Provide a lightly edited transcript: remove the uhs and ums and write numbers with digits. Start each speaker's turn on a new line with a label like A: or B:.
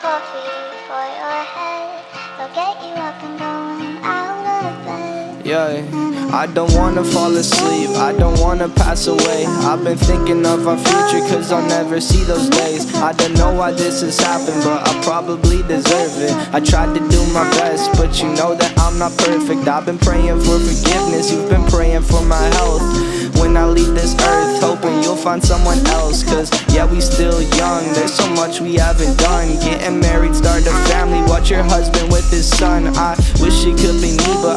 A: coffee for your head. They'll get you up and going out of bed.
B: Yeah, I don't wanna fall asleep, I don't wanna pass away. I've been thinking of our future cause I'll never see those days. I don't know why this has happened, but I probably deserve it. I tried to do my best, but you know that I'm not perfect. I've been praying for forgiveness, you've been praying for my health. When I leave this earth, hoping you'll find someone else. Cause yeah, we still young, there's so much we haven't done. Getting married, start a family, watch your husband with his son. I wish it could be me, but